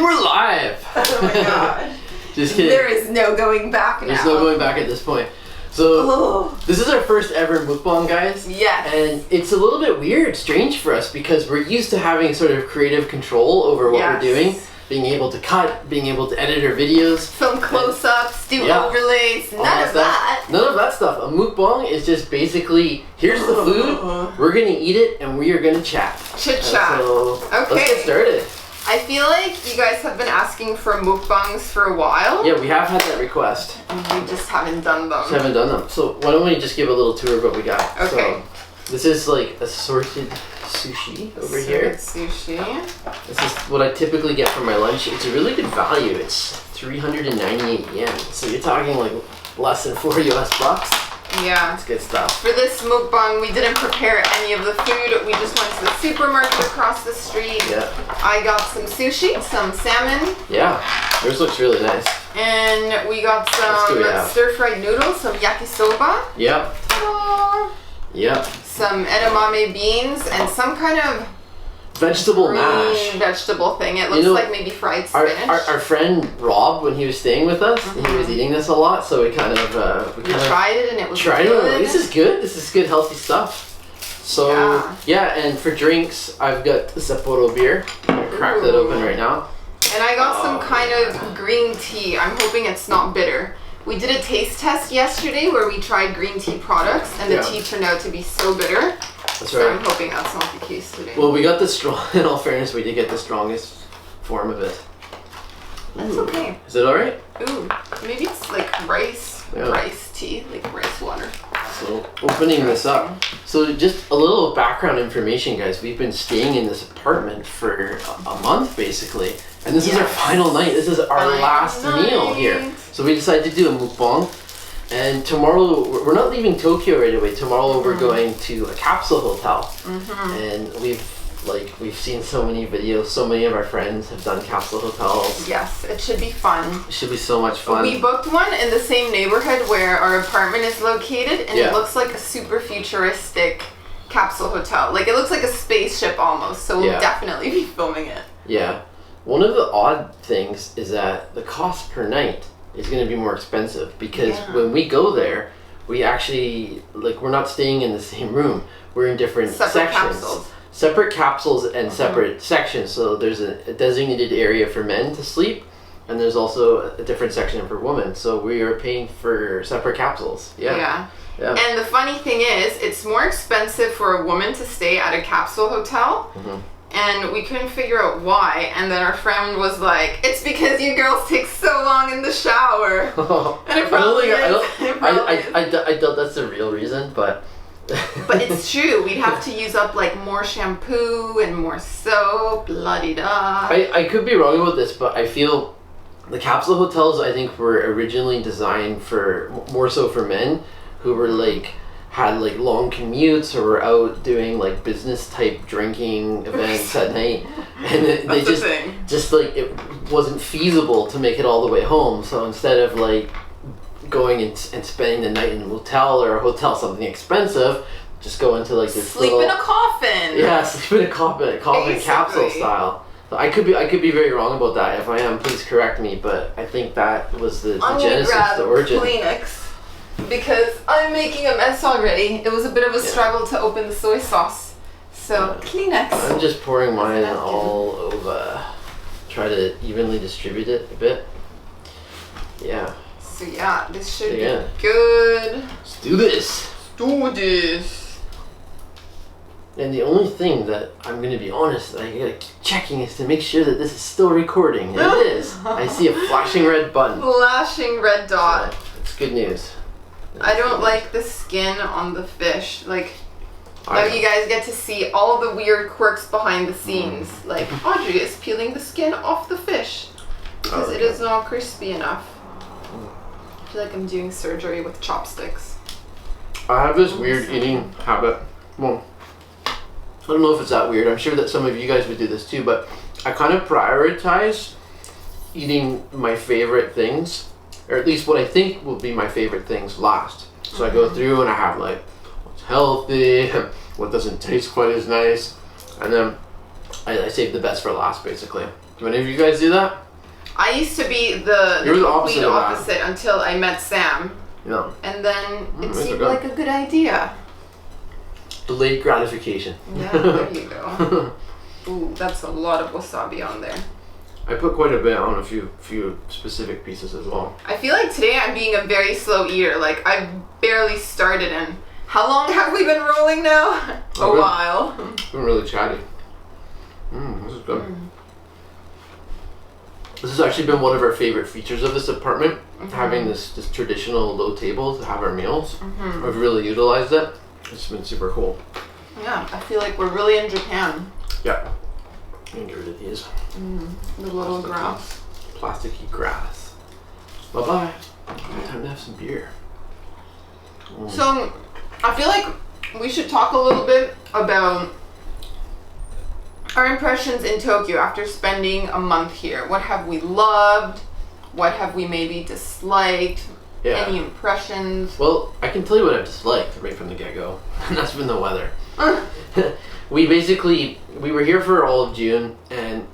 And we're live! Oh my god. Just kidding. There is no going back now. There's no going back at this point. So, This is our first ever mukbang, guys. Yes. And it's a little bit weird, strange for us because we're used to having sort of creative control over what we're doing. Being able to cut, being able to edit our videos. Film close-ups, do overlays, none of that. None of that stuff. A mukbang is just basically, here's the food, we're gonna eat it, and we are gonna chat. Chit-chat. So, okay. Let's get started. I feel like you guys have been asking for mukbangs for a while. Yeah, we have had that request. And we just haven't done them. Just haven't done them. So why don't we just give a little tour of what we got. Okay. So, this is like assorted sushi over here. Sushi. This is what I typically get for my lunch. It's a really good value. It's 398 yen. So you're talking like less than 4 US bucks. Yeah. It's good stuff. For this mukbang, we didn't prepare any of the food. We just went to the supermarket across the street. Yeah. I got some sushi, some salmon. Yeah. Yours looks really nice. And we got some stir-fried noodles, some yakisoba. Yep. Yep. Some edamame beans and some kind of vegetable mash. Vegetable thing. It looks like maybe fried spinach. Our friend Rob, when he was staying with us, he was eating this a lot, so we kind of we tried it and it was good. This is good. This is good, healthy stuff. So yeah, and for drinks, I've got the Sapporo beer. I'm gonna crack that open right now. And I got some kind of green tea. I'm hoping it's not bitter. We did a taste test yesterday where we tried green tea products, and the tea turned out to be so bitter. That's so right. I'm hoping that's not the case today. Well, we got the strong. In all fairness, we did get the strongest form of it. That's okay. Is it all right? Ooh, maybe it's like rice tea, like rice water. So opening this up. So just a little background information, guys. We've been staying in this apartment for a month, basically. And this is our final night. This is our last meal here. So we decided to do a mukbang. And tomorrow, we're not leaving Tokyo right away. Tomorrow we're going to a capsule hotel. And we've seen so many videos. So many of our friends have done capsule hotels. Yes, it should be fun. It should be so much fun. We booked one in the same neighborhood where our apartment is located. And it looks like a super futuristic capsule hotel. Like it looks like a spaceship almost. So we'll definitely be filming it. Yeah. One of the odd things is that the cost per night is going to be more expensive because when we go there, we actually, like, we're not staying in the same room. We're in different sections. Separate capsules and separate sections. So there's a designated area for men to sleep, and there's also a different section for women. So we are paying for separate capsules. Yeah. And the funny thing is, it's more expensive for a woman to stay at a capsule hotel. And we couldn't figure out why, and then our friend was like, "It's because you girls take so long in the shower." And it probably I doubt that's the real reason, but but it's true. We'd have to use up like more shampoo and more soap, la-di-da. I could be wrong about this, but I feel the capsule hotels, I think, were originally designed for more so for men who were had like long commutes or were out doing like business type drinking events at night, and they just like it wasn't feasible to make it all the way home. So instead of like going and spending the night in a motel or a hotel, something expensive, just go into like this sleep in a coffin. Yeah, sleep in a coffin capsule style. So I could be very wrong about that. If I am, please correct me. But I think that was the genesis, the origin. Kleenex. Because I'm making a mess already. It was a bit of a struggle to open the soy sauce. So, Kleenex. I'm just pouring mine all over. Try to evenly distribute it a bit. Yeah. So yeah, this should be good. Let's do this. Do this. And the only thing that I'm going to be honest, I gotta keep checking is to make sure that this is still recording. And it is. I see a flashing red button. Flashing red dot. So, it's good news. I don't like the skin on the fish. Like, now you guys get to see all the weird quirks behind the scenes. Like, Audrey is peeling the skin off the fish because it is not crispy enough. I feel like I'm doing surgery with chopsticks. I have this weird eating habit. Well, I don't know if it's that weird. I'm sure that some of you guys would do this too, but I kind of prioritize eating my favorite things, or at least what I think will be my favorite things last. So I go through and I have like what's healthy, what doesn't taste quite as nice, and then I save the best for last, basically. Do any of you guys do that? I used to be the You're the complete opposite opposite until I met Sam. Yeah. And then it those are seemed good. like a good idea. Delayed gratification. Yeah, there you go. Ooh, that's a lot of wasabi on there. I put quite a bit on a few specific pieces as well. I feel like today I'm being a very slow eater. Like, I've barely started, and how long have we been rolling now? A while. It's been really chatty. This is good. This has actually been one of our favorite features of this apartment, having this traditional low table to have our meals. I've really utilized it. It's been super cool. Yeah, I feel like we're really in Japan. Yeah. I'm gonna get rid of these. The little grass. Plasticky grass. Bye-bye. Time to have some beer. So, I feel like we should talk a little bit about our impressions in Tokyo after spending a month here. What have we loved? What have we maybe disliked? Yeah. Any impressions? Well, I can tell you what I've disliked right from the get-go, and that's been the weather. We were here for all of June, and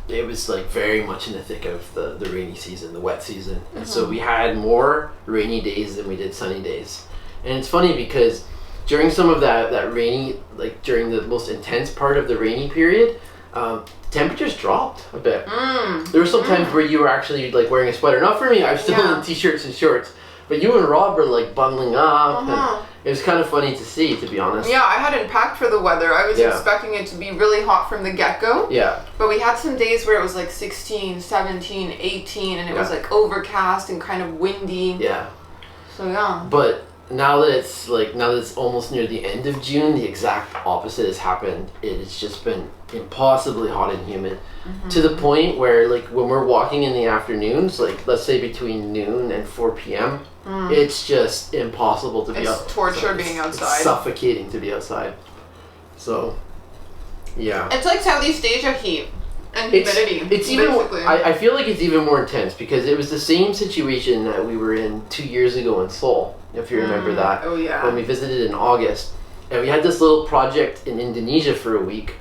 it was like very much in the thick of the rainy season, the wet season. And so we had more rainy days than we did sunny days. And it's funny because during some of that rainy, like during the most intense part of the rainy period, temperatures dropped a bit. There were some times where you were actually like wearing a sweater. Not for me, I was still in t-shirts and shorts. But you and Rob were like bundling up. And it was kind of funny to see, to be honest. Yeah, I hadn't packed for the weather. I was expecting it to be really hot from the get-go. Yeah. But we had some days where it was like 16, 17, 18, and it was like overcast and kind of windy. Yeah. So yeah. But now that it's almost near the end of June, the exact opposite has happened. It has just been impossibly hot and humid to the point where like when we're walking in the afternoons, like let's say between noon and 4 p.m, it's just impossible to be outside. It's torture being outside. It's suffocating to be outside. So, yeah. It's like Southeast Asia heat and humidity. It's even I feel like it's even more intense because it was the same situation that we were in 2 years ago in Seoul, if you remember that. Oh yeah. When we visited in August. And we had this little project in Indonesia for a week.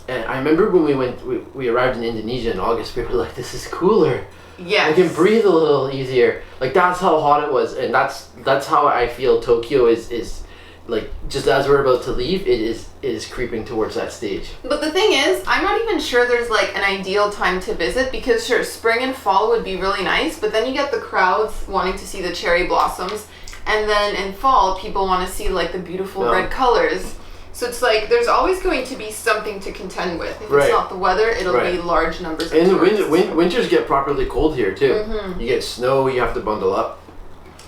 And I remember when we arrived in Indonesia in August, we were like, this is cooler. Yes. I can breathe a little easier. Like that's how hot it was, and that's how I feel Tokyo is like just as we're about to leave, it is creeping towards that stage. But the thing is, I'm not even sure there's like an ideal time to visit because sure, spring and fall would be really nice, but then you get the crowds wanting to see the cherry blossoms, and then in fall people want to see like the beautiful red colors. So it's like there's always going to be something to contend with. If it's not the weather, it'll be large numbers of tourists. And winters get properly cold here too. You get snow, you have to bundle up.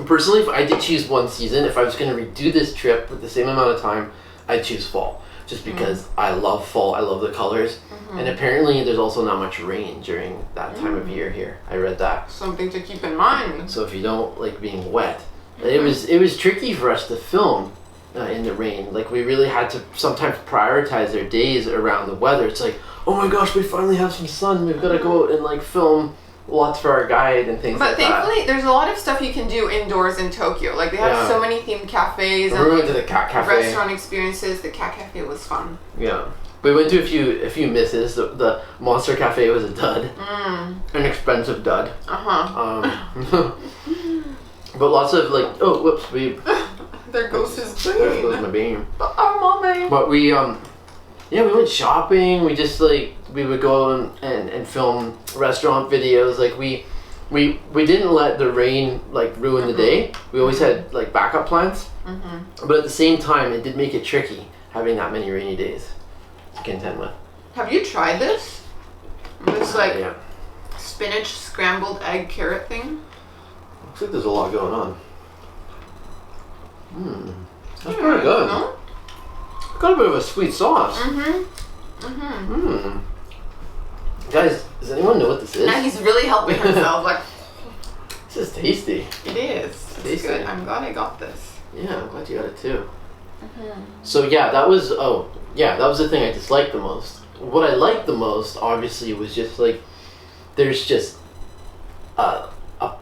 Personally, if I did choose one season, if I was going to redo this trip with the same amount of time, I'd choose fall. Just because I love fall, I love the colors. And apparently there's also not much rain during that time of year here. I read that. Something to keep in mind. So if you don't like being wet. It was tricky for us to film in the rain. Like we really had to sometimes prioritize our days around the weather. It's like, oh my gosh, we finally have some sun. We've got to go out and like film lots for our guide and things like that. But thankfully, there's a lot of stuff you can do indoors in Tokyo. Like they have so many themed cafes and we went to the cat cafe. Restaurant experiences. The cat cafe was fun. Yeah. We went to a few misses. The Monster Cafe was a dud. An expensive dud. But lots of like, oh whoops, there goes his bean. There goes my bean. Our mommy. But we went shopping. We just like we would go and film restaurant videos. Like we didn't let the rain like ruin the day. We always had like backup plans. But at the same time, it did make it tricky having that many rainy days to contend with. Have you tried this? This like spinach scrambled egg carrot thing. Looks like there's a lot going on. That's pretty good. No? Got a bit of a sweet sauce. Guys, does anyone know what this is? Now he's really helping himself. Like this is tasty. it is. It's good. I'm glad I got this. Yeah, I'm glad you got it too. So yeah, that was the thing I disliked the most. What I liked the most, obviously, was just like there's just a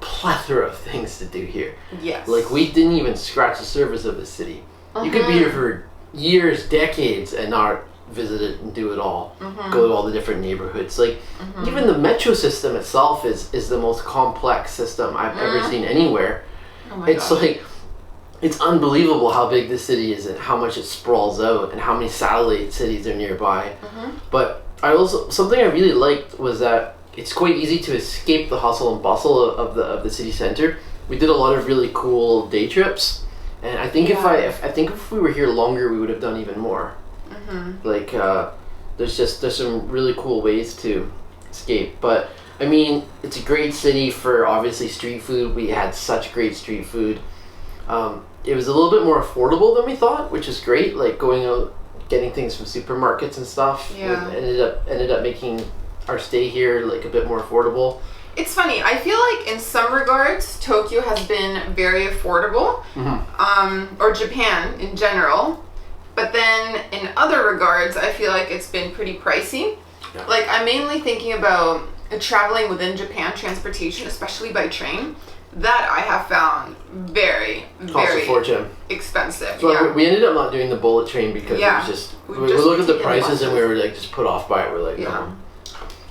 plethora of things to do here. Yes. Like we didn't even scratch the surface of the city. You could be here for years, decades, and not visit it and do it all. Go to all the different neighborhoods. Like even the metro system itself is the most complex system I've ever seen anywhere. Oh my It's gosh. like it's unbelievable how big the city is and how much it sprawls out and how many satellite cities are nearby. But something I really liked was that it's quite easy to escape the hustle and bustle of the city center. We did a lot of really cool day trips, and I think if we were here longer, we would have done even more. Like there's some really cool ways to escape. But I mean, it's a great city for obviously street food. We had such great street food. It was a little bit more affordable than we thought, which is great. Like going out, getting things from supermarkets and stuff. Yeah. Ended up making our stay here like a bit more affordable. It's funny. I feel like in some regards, Tokyo has been very affordable, or Japan in general. But then in other regards, I feel like it's been pretty pricey. Yeah. Like I'm mainly thinking about traveling within Japan, transportation, especially by train. That I have found very, Cost a very fortune. expensive. So Yeah. we ended up not doing the bullet train because it was just we looked at the prices and we were like just put off by it. We're like, no.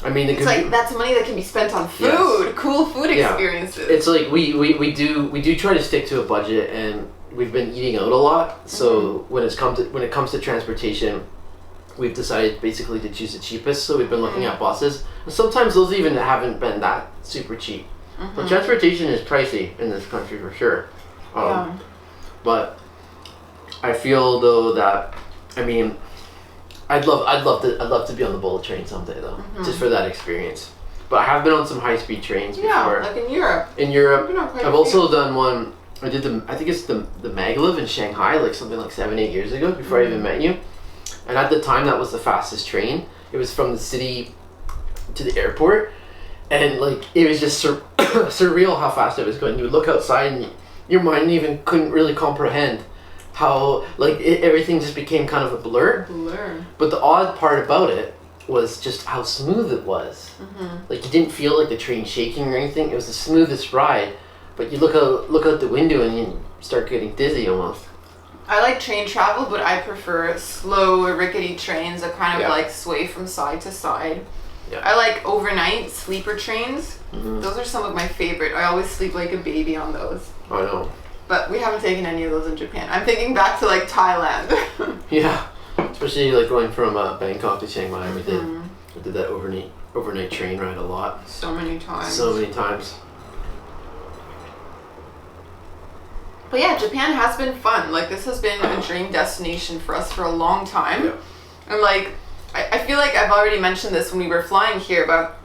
I mean, It's like that's money that can be spent on food, cool food experiences. It's like we do try to stick to a budget, and we've been eating out a lot. So when it comes to transportation, we've decided basically to choose the cheapest. So we've been looking at buses, and sometimes those even haven't been that super cheap. But transportation is pricey in this country for sure. But I feel though that I'd love to be on the bullet train someday though, just for that experience. But I have been on some high speed trains before. Yeah, like in Europe. In Europe, I've also done one. I did I think it's the maglev in Shanghai, like something like 7-8 years ago before I even met you. And at the time, that was the fastest train. It was from the city to the airport, and like it was just surreal how fast it was going. You would look outside, and your mind even couldn't really comprehend how like everything just became kind of a blur. But the odd part about it was just how smooth it was. Like you didn't feel like the train shaking or anything. It was the smoothest ride. But you look out the window and you start getting dizzy almost. I like train travel, but I prefer slow, rickety trains that kind of like sway from side to side. Yeah. I like overnight sleeper trains. Those are some of my favorite. I always sleep like a baby on those. I know. But we haven't taken any of those in Japan. I'm thinking back to like Thailand. Yeah, especially like going from Bangkok to Chiang Mai. We did that overnight train ride a lot. So many times. But yeah, Japan has been fun. Like this has been a dream destination for us for a long time. Yeah. And like, I feel like I've already mentioned this when we were flying here, but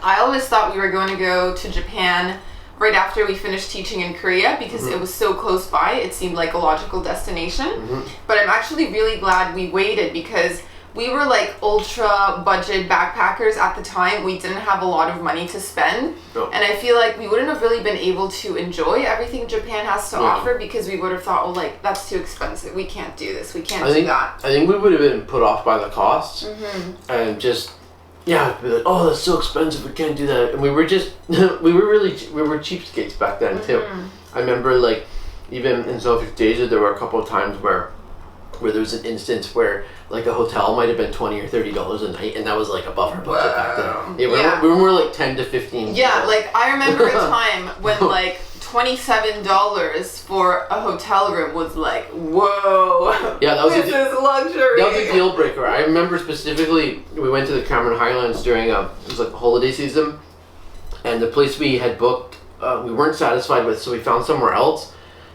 I always thought we were going to go to Japan right after we finished teaching in Korea because it was so close by. It seemed like a logical destination. But I'm actually really glad we waited because we were like ultra budget backpackers at the time. We didn't have a lot of money to spend. And I feel like we wouldn't have really been able to enjoy everything Japan has to offer because we would have thought, well, like, that's too expensive. We can't do this. We can't do that. I think we would have been put off by the costs and just, be like, oh, that's so expensive. We can't do that. And we were just, we were cheapskates back then too. I remember like, even in Southeast Asia, there were a couple of times where there was an instance where like a hotel might have been $20 or $30 a night, and that was like above our budget back then. Yeah, we were more like 10 to 15. Yeah, like I remember a time when like $27 for a hotel room was like, whoa. Yeah, that was this is luxury. That was a deal breaker. I remember specifically we went to the Cameron Highlands during it was like the holiday season, and the place we had booked we weren't satisfied with, so we found somewhere else.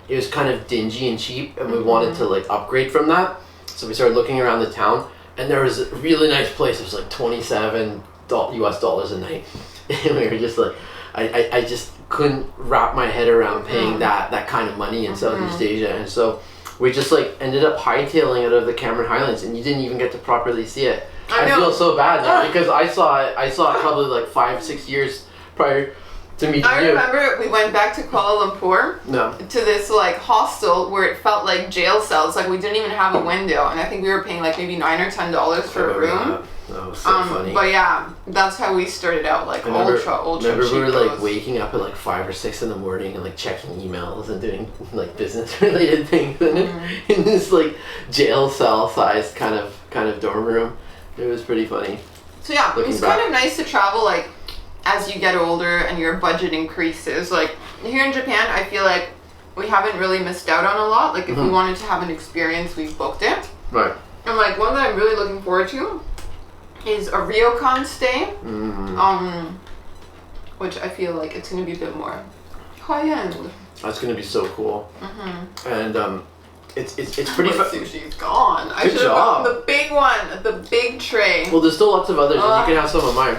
It was kind of dingy and cheap, and we wanted to like upgrade from that. So we started looking around the town, and there was a really nice place. It was like $27 US a night, and we were just like, I just couldn't wrap my head around paying that kind of money in Southeast Asia, and so we just like ended up hightailing out of the Cameron Highlands, and you didn't even get to properly see it. I feel so bad now because I saw it probably like 5-6 years prior to meet I you. remember we went back to Kuala Lumpur to this like hostel where it felt like jail cells. Like we didn't even have a window, and I think we were paying like maybe $9 or $10 for a room. That was so funny. But yeah, that's how we started out, like ultra Remember we were like cheapos. waking up at like 5 or 6 in the morning and like checking emails and doing like business related things in this like jail cell sized kind of dorm room. It was pretty funny. So yeah, it's kind of nice to travel like as you get older and your budget increases. Like here in Japan, I feel like we haven't really missed out on a lot. Like if we wanted to have an experience, we've booked it. Right. And like one that I'm really looking forward to is a ryokan stay, which I feel like it's going to be a bit more high-end. That's going to be so cool. And it's pretty fun. Sushi's gone. I should have gotten the big one, the big tray. Well, there's still lots of others, and you can have some of mine.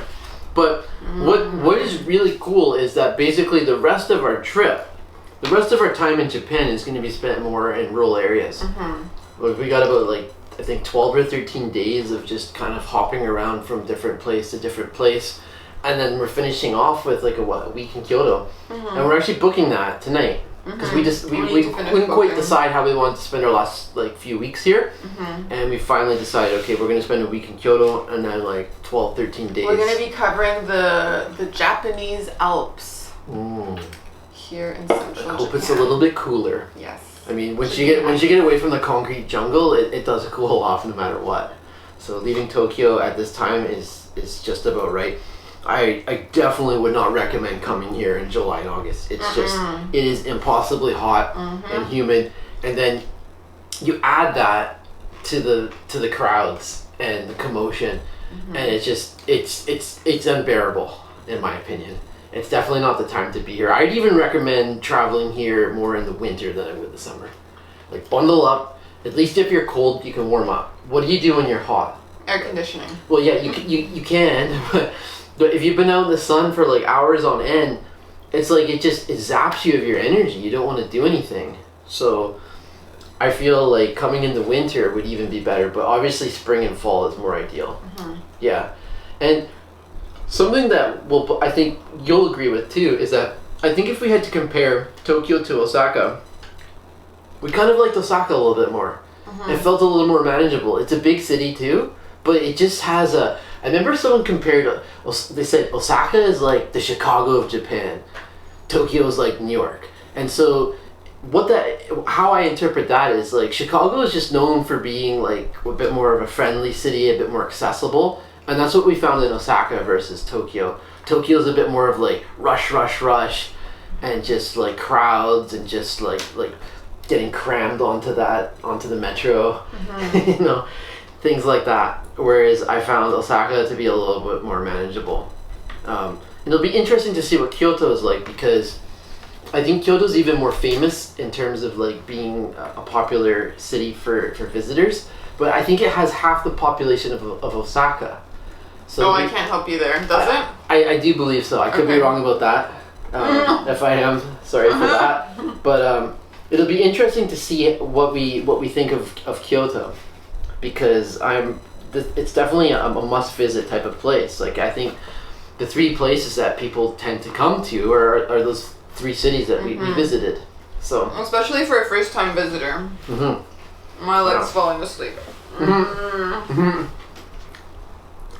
But what is really cool is that basically the rest of our trip, the rest of our time in Japan is going to be spent more in rural areas. Like we got about like I think 12 or 13 days of just kind of hopping around from different place to different place, and then we're finishing off with like a week in Kyoto, and we're actually booking that tonight because we couldn't quite decide how we wanted to spend our last like few weeks here, and we finally decided, okay, we're gonna spend a week in Kyoto and then like 12, 13 days. We're gonna be covering the Japanese Alps here in central Japan. I hope it's a little bit cooler. Yes. I mean, once you get away from the concrete jungle, it does cool off no matter what. So leaving Tokyo at this time is just about right. I definitely would not recommend coming here in July and August. It's just it is impossibly hot and humid, and then you add that to the crowds and the commotion, and it's unbearable in my opinion. It's definitely not the time to be here. I'd even recommend traveling here more in the winter than I would the summer. Like bundle up. At least if you're cold, you can warm up. What do you do when you're hot? Air conditioning. Well, yeah, you can, but if you've been out in the sun for like hours on end, it's like it zaps you of your energy. You don't want to do anything. So I feel like coming in the winter would even be better. But obviously, spring and fall is more ideal. Yeah, and something that I think you'll agree with too is that I think if we had to compare Tokyo to Osaka, we kind of liked Osaka a little bit more. It felt a little more manageable. It's a big city too, but it just has I remember someone compared, they said Osaka is like the Chicago of Japan, Tokyo is like New York. And so how I interpret that is like Chicago is just known for being like a bit more of a friendly city, a bit more accessible. And that's what we found in Osaka versus Tokyo. Tokyo's a bit more of like rush, and just like crowds and just like getting crammed onto the metro, you know, things like that. Whereas I found Osaka to be a little bit more manageable. And it'll be interesting to see what Kyoto is like because I think Kyoto's even more famous in terms of like being a popular city for visitors. But I think it has half the population of Osaka. So I can't help you there. Does it? I do believe so. I could be wrong about that. If I am, sorry for that. But it'll be interesting to see what we think of Kyoto, because it's definitely a must visit type of place. Like I think the 3 places that people tend to come to are those 3 cities that we visited. So especially for a first time visitor. My leg's falling asleep.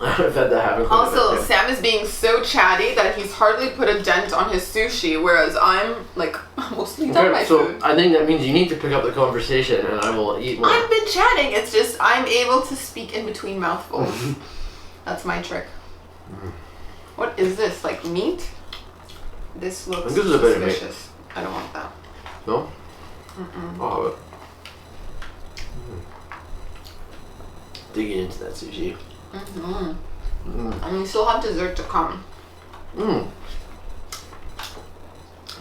I've had that happen. Also, Sam is being so chatty that he's hardly put a dent on his sushi, whereas I'm like mostly done my food. I think that means you need to pick up the conversation, and I will eat more. I've been chatting. It's just I'm able to speak in between mouthfuls. That's my trick. What is this? Like meat? This looks suspicious. I don't want that. No? I'll have it. Digging into that sushi. And we still have dessert to come.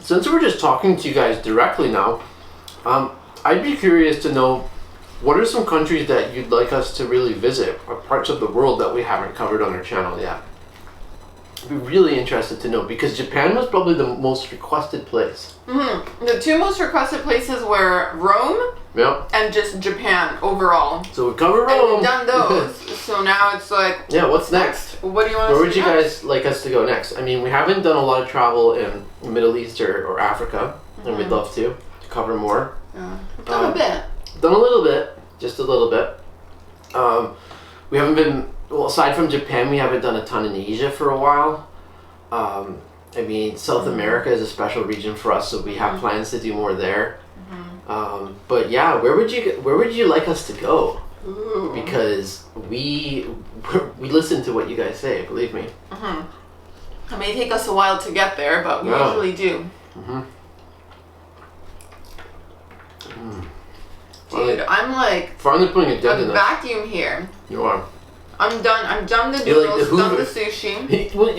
Since we're just talking to you guys directly now, I'd be curious to know what are some countries that you'd like us to really visit, or parts of the world that we haven't covered on our channel yet. I'd be really interested to know, because Japan was probably the most requested place. The 2 most requested places were Rome and just Japan overall. So we covered Rome. And we've done those. So now it's like, yeah, what's next? what do you want to Where see would you next? guys like us to go next? I mean, we haven't done a lot of travel in the Middle East or Africa, and we'd love to cover more. Yeah. We've done a bit. Done a little bit, just a little bit. We haven't been, well, aside from Japan, we haven't done a ton in Asia for a while. I mean, South America is a special region for us, so we have plans to do more there. But yeah, where would you like us to go? Ooh. Because we listen to what you guys say, believe me. It may take us a while to get there, but we usually do. Dude, I'm like Finally putting a dent in a this. vacuum here. You are. I'm done. I'm done the You're like noodles, the done the Hoover. sushi. Well,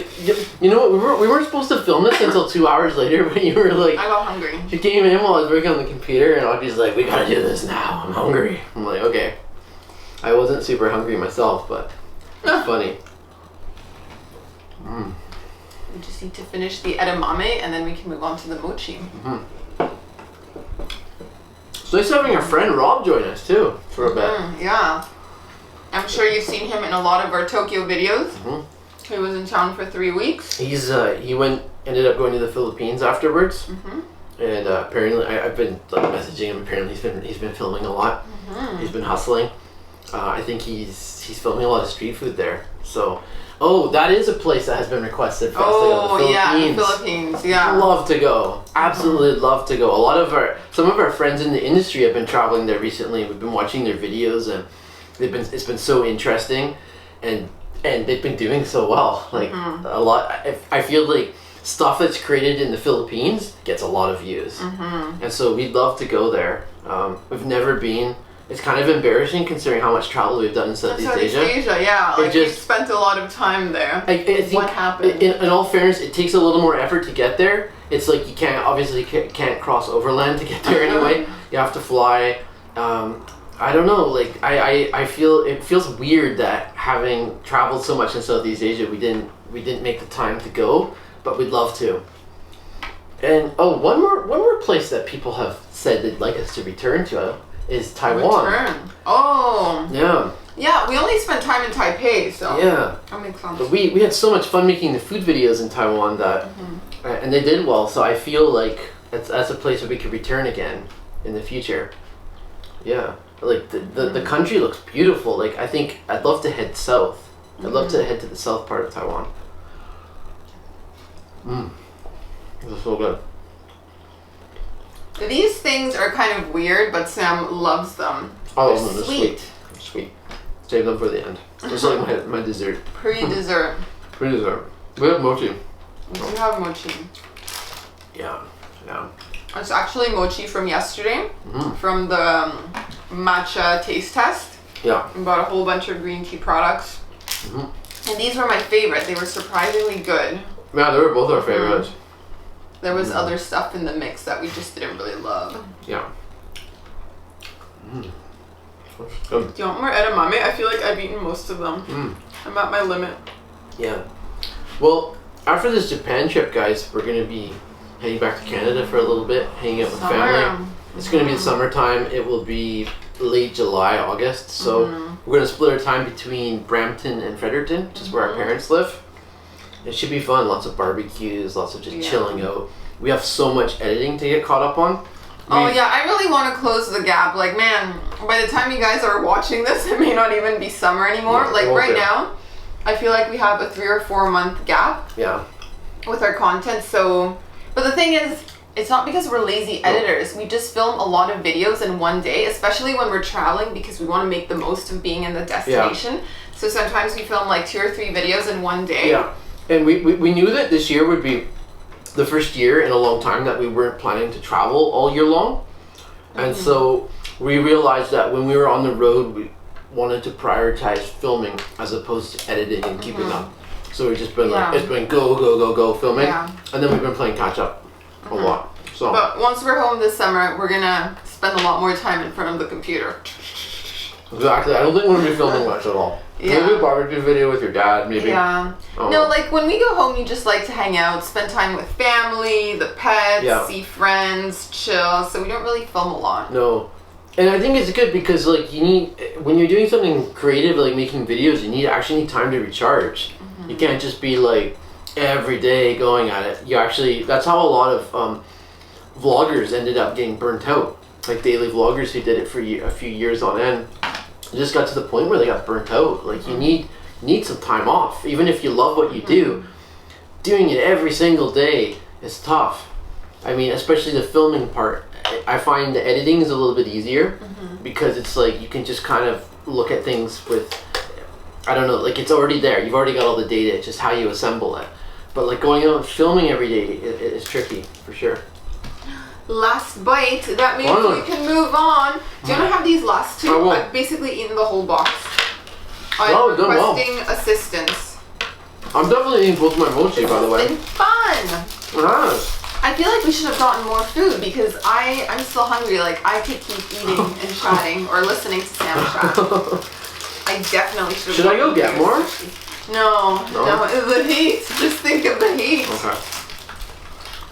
you know what? We weren't supposed to film this until 2 hours later, but you were like, I got hungry. she came in while I was working on the computer, and Audrey's like, we gotta do this now. I'm hungry. I'm like, okay. I wasn't super hungry myself, but it's funny. We just need to finish the edamame, and then we can move on to the mochi. So nice having our friend Rob join us too for a bit. Yeah. I'm sure you've seen him in a lot of our Tokyo videos. He was in town for 3 weeks. He ended up going to the Philippines afterwards, and apparently I've been messaging him. Apparently he's been filming a lot. He's been hustling. I think he's filming a lot of street food there. So, that is a place that has been requested for us to go. The Philippines. The Philippines. Yeah. Love to go. Absolutely love to go. Some of our friends in the industry have been traveling there recently. We've been watching their videos, and it's been so interesting, and they've been doing so well. Like a lot. I feel like stuff that's created in the Philippines gets a lot of views, and so we'd love to go there. We've never been. It's kind of embarrassing considering how much travel we've done in Southeast Asia. Yeah. Like we've spent a lot of time there. I think what happened? In all fairness, it takes a little more effort to get there. It's like you can't cross overland to get there anyway. You have to fly. I don't know. Like I feel it feels weird that having traveled so much in Southeast Asia, we didn't make the time to go, but we'd love to. And one more place that people have said they'd like us to return to is Taiwan. Oh. Yeah. Yeah, we only spent time in Taipei, so yeah, that makes sense. But we had so much fun making the food videos in Taiwan that, and they did well. So I feel like that's a place where we could return again in the future. Yeah, like the country looks beautiful. Like I think I'd love to head south. I'd love to head to the south part of Taiwan. This is so good. These things are kind of weird, but Sam loves them. Oh, They're they're sweet. Sweet. Save them for the end. It's like my dessert. Pre-dessert. Pre-dessert. We have mochi. We do have mochi. Yeah. It's actually mochi from yesterday, from the matcha taste test. Yeah. We bought a whole bunch of green tea products. And these were my favorite. They were surprisingly good. Yeah, they were both our favorites. There was other stuff in the mix that we just didn't really love. Yeah. Do you want more edamame? I feel like I've eaten most of them. I'm at my limit. Yeah. Well, after this Japan trip, guys, we're going to be heading back to Canada for a little bit, hanging out with family. It's going to be the summertime. It will be late July, August. So we're going to split our time between Brampton and Fredericton, which is where our parents live. It should be fun. Lots of barbecues, lots of just chilling out. We have so much editing to get caught up on. I really want to close the gap. Like, man, by the time you guys are watching this, it may not even be summer anymore. Yeah, like right now, I feel like we have a 3 or 4 month gap. Yeah. With our content. So, but the thing is, it's not because we're lazy editors. We just film a lot of videos in one day, especially when we're traveling, because we want to make the most of being in the destination. So sometimes we film like 2 or 3 videos in one day. Yeah. And we knew that this year would be the first year in a long time that we weren't planning to travel all year long. And so we realized that when we were on the road, we wanted to prioritize filming as opposed to editing and keeping up. So we've just been like, it's been go filming. Yeah. And then we've been playing catch up a lot. So. But once we're home this summer, we're going to spend a lot more time in front of the computer. Exactly. I don't think we're going to be filming much at all. Maybe a barbecue video with your dad, maybe. Yeah. No, like when we go home, you just like to hang out, spend time with family, the pets, see friends, chill. So we don't really film a lot. No. And I think it's good because like when you're doing something creative like making videos, you actually need time to recharge. You can't just be like every day going at it. That's how a lot of vloggers ended up getting burnt out. Like daily vloggers who did it for a few years on end, it just got to the point where they got burnt out. Like you need some time off. Even if you love what you do, doing it every single day is tough. I mean, especially the filming part. I find the editing is a little bit easier because it's like you can just kind of look at things with, I don't know, like it's already there. You've already got all the data. It's just how you assemble it. But like going out and filming every day is tricky for sure. Last bite. That means we can move on. Do you want to have these last two? I've basically eaten the whole box. I'm requesting assistance. I'm definitely eating both my mochi, by the way. It's been fun. I feel like we should have gotten more food because I'm still hungry. Like I could keep eating and chatting or listening to Sam chat. I definitely should have. Should I go get more? No. The heat. Just think of the heat. Okay.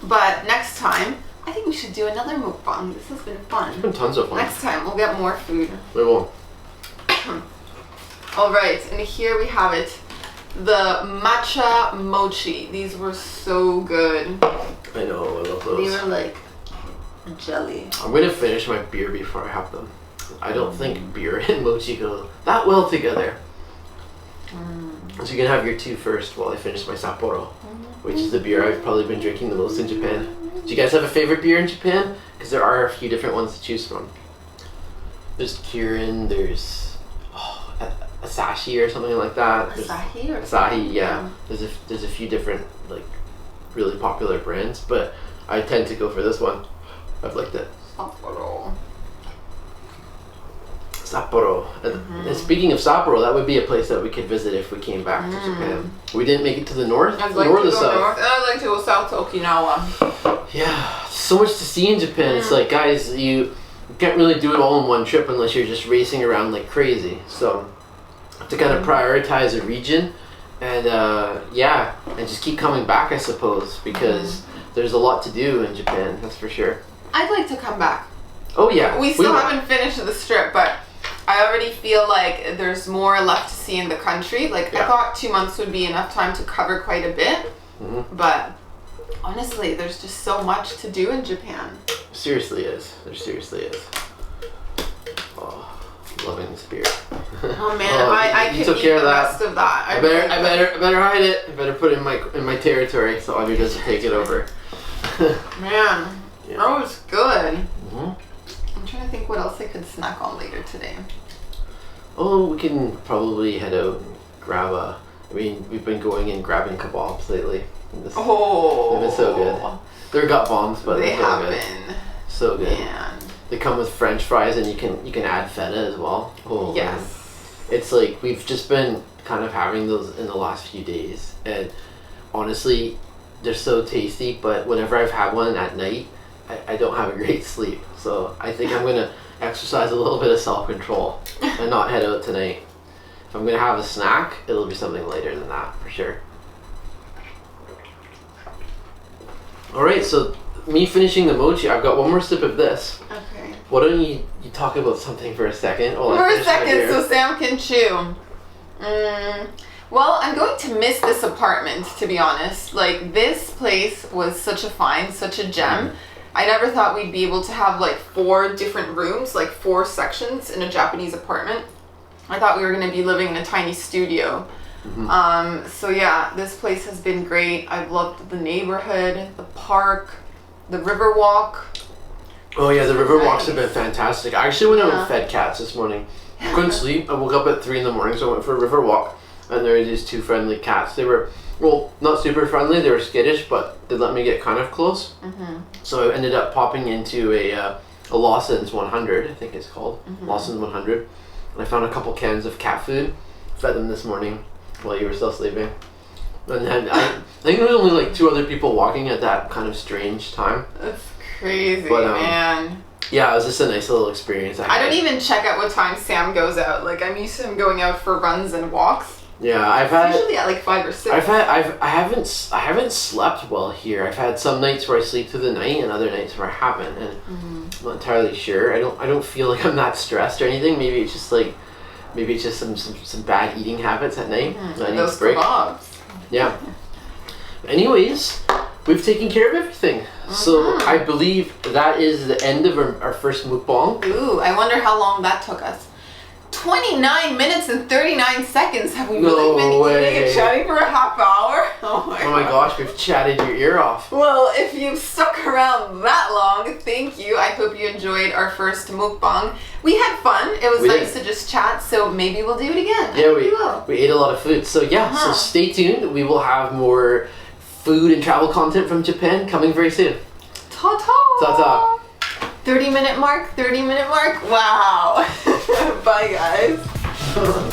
But next time, I think we should do another mukbang. This has been fun. It's been tons of fun. Next time, we'll get more food. We will. Alright, and here we have it. The matcha mochi. These were so good. I know, I love those. They were like jelly. I'm going to finish my beer before I have them. I don't think beer and mochi go that well together. So you can have your two first while I finish my Sapporo, which is the beer I've probably been drinking the most in Japan. Do you guys have a favorite beer in Japan? Because there are a few different ones to choose from. There's Kirin, there's Asahi or something like that. Asahi, yeah. There's a few different like really popular brands, but I tend to go for this one. I've liked it. Sapporo. And speaking of Sapporo, that would be a place that we could visit if we came back to Japan. We didn't make it to the north. I'd like to go north. I'd like to go south to Okinawa. Yeah, so much to see in Japan. It's like, guys, you can't really do it all in one trip unless you're just racing around like crazy. So to kind of prioritize a region and and just keep coming back, I suppose, because there's a lot to do in Japan, that's for sure. I'd like to come back. Oh yeah. We still haven't finished the strip, but I already feel like there's more left to see in the country. Like I thought 2 months would be enough time to cover quite a bit, but honestly, there's just so much to do in Japan. Seriously is. There seriously is. Oh, loving this beer. Oh man, I could eat the rest of that. I better hide it. I better put it in my territory so Audrey doesn't take it over. Man, that was good. I'm trying to think what else I could snack on later today. Oh, we can probably head out and grab we've been going and grabbing kebabs lately. They've been so good. They're got bombs, but they so have good. been. So good. Man. They come with French fries, and you can add feta as well. Oh, yes. Man. It's like we've just been kind of having those in the last few days, and honestly, they're so tasty. But whenever I've had one at night, I don't have a great sleep. So I think I'm gonna exercise a little bit of self-control and not head out tonight. If I'm gonna have a snack, it'll be something later than that for sure. Alright, so me finishing the mochi, I've got one more sip of this. Okay. Why don't you talk about something for a second? For a second, so Sam can chew. Well, I'm going to miss this apartment, to be honest. Like, this place was such a find, such a gem. I never thought we'd be able to have like 4 different rooms, like 4 sections in a Japanese apartment. I thought we were going to be living in a tiny studio. So yeah, this place has been great. I've loved the neighborhood, the park, the river walk. Oh yeah, the river walks have been fantastic. I actually went out and fed cats this morning. I couldn't sleep. I woke up at 3 in the morning, so I went for a river walk. And there were these 2 friendly cats. They were, well, not super friendly. They were skittish, but they let me get kind of close. So I ended up popping into a Lawson's 100, I think it's called. Lawson's 100. And I found a couple cans of cat food. Fed them this morning while you were still sleeping. And then I think there was only like 2 other people walking at that kind of strange time. That's crazy, but, man. Yeah, it was just a nice little experience. I don't even check out what time Sam goes out. Like, I'm used to him going out for runs and walks. Yeah, I've It's had. usually at like 5 or 6. I haven't slept well here. I've had some nights where I sleep through the night and other nights where I haven't, and I'm not entirely sure. I don't feel like I'm that stressed or anything. Maybe it's just some bad eating habits at night. I need Those a break. kebabs. Yeah. Anyways, we've taken care of everything. So I believe that is the end of our first mukbang. Ooh, I wonder how long that took us. 29 minutes and 39 seconds. Have we really been eating and chatting for a half hour? Oh my gosh, we've chatted your ear off. Well, if you've stuck around that long, thank you. I hope you enjoyed our first mukbang. We had fun. It was nice to just chat, so maybe we'll do it again. Yeah, we ate a lot of food. So yeah, so stay tuned. We will have more food and travel content from Japan coming very soon. Ta-ta! Ta-ta! 30-minute mark, 30-minute mark. Wow. Bye, guys.